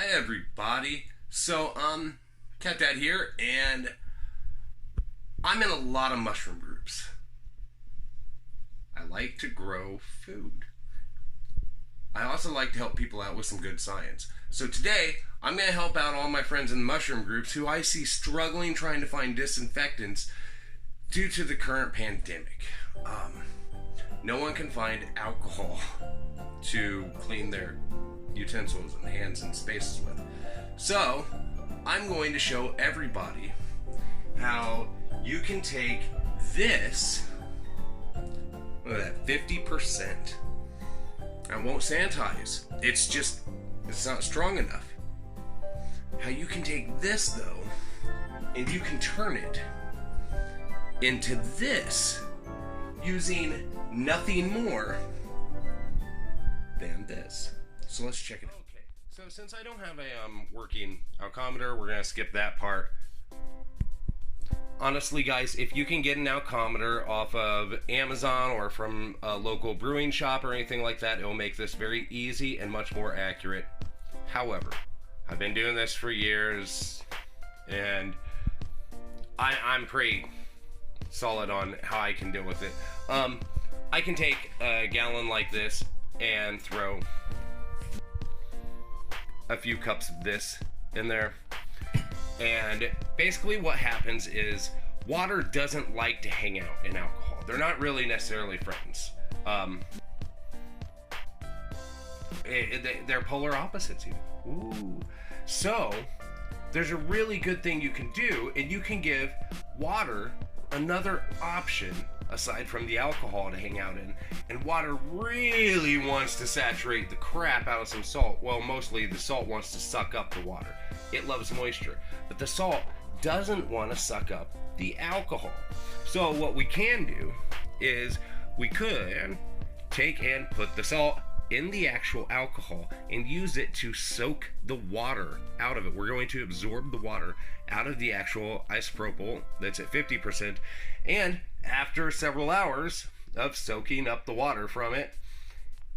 Hi everybody. So Cat Dad here, and I'm in a lot of mushroom groups. I like to grow food. I also like to help people out with some good science. So today, I'm going to help out all my friends in the mushroom groups who I see struggling trying to find disinfectants due to the current pandemic. No one can find alcohol to clean their utensils and hands and spaces with. So, I'm going to show everybody how you can take this, look at that, 50%. I won't sanitize. It's not strong enough. How you can take this though, and you can turn it into this using nothing more than this. So let's check it out. Okay, so since I don't have a working alcometer, we're gonna skip that part. Honestly, guys, if you can get an alcometer off of Amazon or from a local brewing shop or anything like that, it will make this very easy and much more accurate. However, I've been doing this for years, and I'm pretty solid on how I can deal with it. I can take a gallon like this and throw a few cups of this in there. And basically what happens is water doesn't like to hang out in alcohol. They're not really necessarily friends. They're polar opposites even. Ooh. So there's a really good thing you can do, and you can give water another option aside from the alcohol to hang out in. And water really wants to saturate the crap out of some salt. Well, mostly the salt wants to suck up the water. It loves moisture. But the salt doesn't want to suck up the alcohol. So what we can do is we could take and put the salt in the actual alcohol and use it to soak the water out of it. We're going to absorb the water out of the actual isopropyl that's at 50%, and after several hours of soaking up the water from it,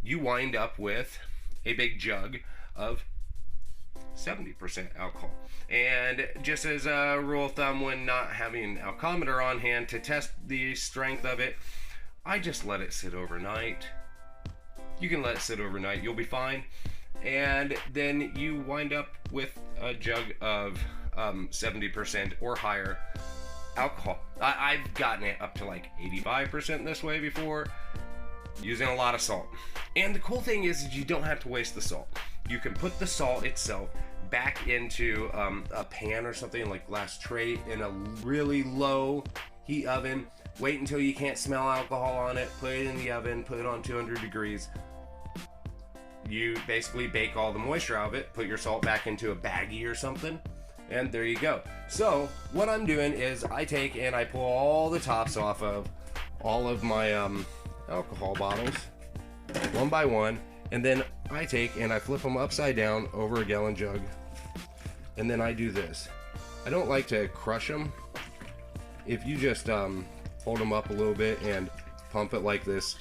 you wind up with a big jug of 70% alcohol. And just as a rule of thumb, when not having an alcometer on hand to test the strength of it, I just let it sit overnight. You can let it sit overnight, you'll be fine. And then you wind up with a jug of 70% or higher alcohol. I've gotten it up to like 85% this way before, using a lot of salt. And the cool thing is you don't have to waste the salt. You can put the salt itself back into a pan or something, like glass tray, in a really low heat oven. Wait until you can't smell alcohol on it, put it in the oven, put it on 200 degrees. You basically bake all the moisture out of it, put your salt back into a baggie or something, and there you go. So what I'm doing is I take and I pull all the tops off of all of my alcohol bottles one by one, and then I take and I flip them upside down over a gallon jug, and then I do this. I don't like to crush them. If you just hold them up a little bit and pump it like this,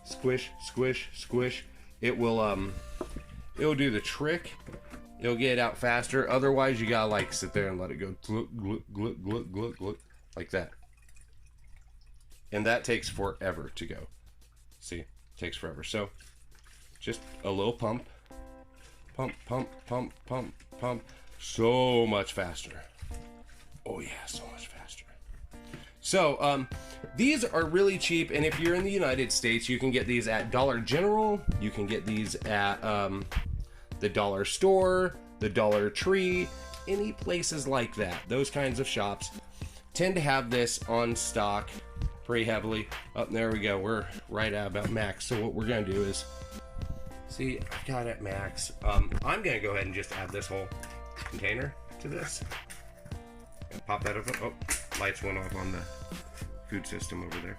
squish, squish, squish, it will it'll do the trick. It'll get it out faster. Otherwise, you gotta like sit there and let it go gluk, gluk, gluk, gluk, gluk, gluk, like that. And that takes forever to go. See, it takes forever. So just a little pump, pump, pump, pump, pump, pump. So much faster. Oh yeah, so much faster. So these are really cheap, and if you're in the United States, you can get these at Dollar General. You can get these at the dollar store, the Dollar Tree, any places like that. Those kinds of shops tend to have this on stock pretty heavily. Oh, there we go. We're right at about max. So what we're gonna do is, see, I've got it max. I'm gonna go ahead and just add this whole container to this. Pop that over. Oh, lights went off on the food system over there.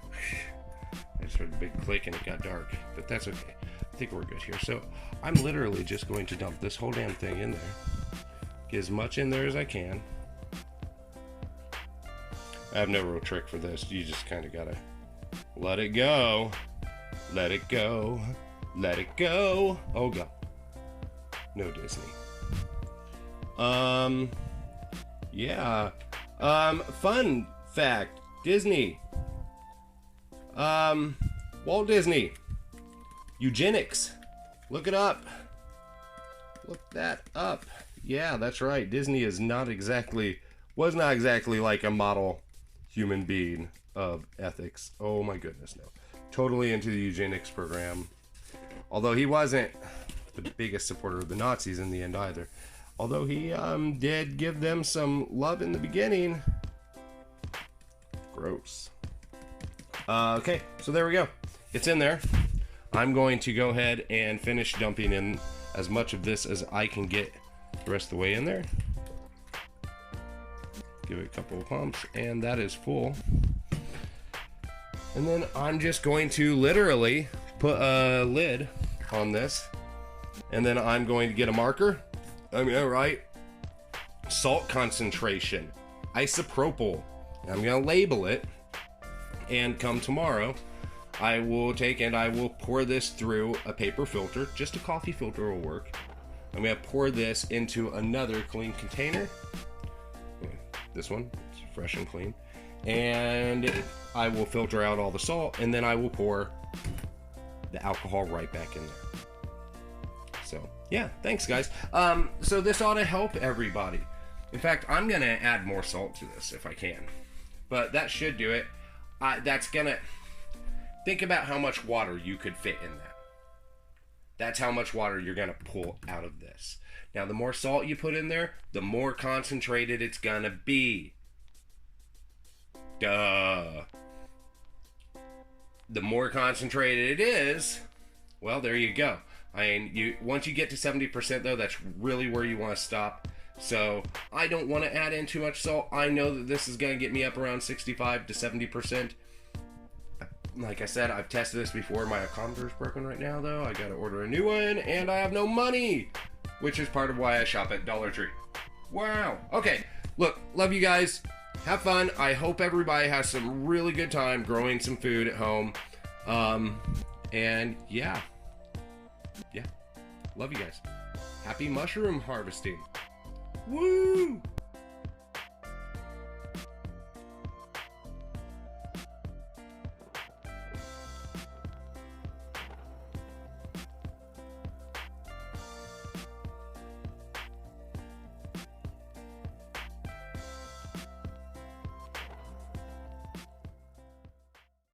I just heard a big click and it got dark, but that's okay. I think we're good here. So I'm literally just going to dump this whole damn thing in there. Get as much in there as I can. I have no real trick for this. You just kind of gotta let it go. Let it go. Let it go. Oh God. No Disney. Yeah. Fun fact, Disney. Walt Disney. Eugenics. Look it up. Look that up. Yeah, that's right. Disney is not exactly, was not exactly like a model human being of ethics. Oh my goodness, no. Totally into the eugenics program. Although he wasn't the biggest supporter of the Nazis in the end either. Although he did give them some love in the beginning. Gross. Okay, so there we go. It's in there. I'm going to go ahead and finish dumping in as much of this as I can get the rest of the way in there. Give it a couple of pumps, and that is full. And then I'm just going to literally put a lid on this, and then I'm going to get a marker. Right? Salt concentration, isopropyl. I'm going to label it, and come tomorrow, I will take and I will pour this through a paper filter. Just a coffee filter will work. I'm going to pour this into another clean container. This one, it's fresh and clean. And I will filter out all the salt, and then I will pour the alcohol right back in there. So, yeah, thanks guys. So this ought to help everybody. In fact, I'm going to add more salt to this if I can. But that should do it. That's going to... Think about how much water you could fit in that. That's how much water you're going to pull out of this. Now, the more salt you put in there, the more concentrated it's going to be. Duh. The more concentrated it is, well, there you go. I mean, once you get to 70% though, that's really where you want to stop. So I don't want to add in too much salt. I know that this is going to get me up around 65 to 70%. Like I said, I've tested this before. My oximeter is broken right now though. I got to order a new one, and I have no money, which is part of why I shop at Dollar Tree. Wow. Okay. Look, love you guys. Have fun. I hope everybody has some really good time growing some food at home. And yeah. Love you guys. Happy mushroom harvesting. Woo!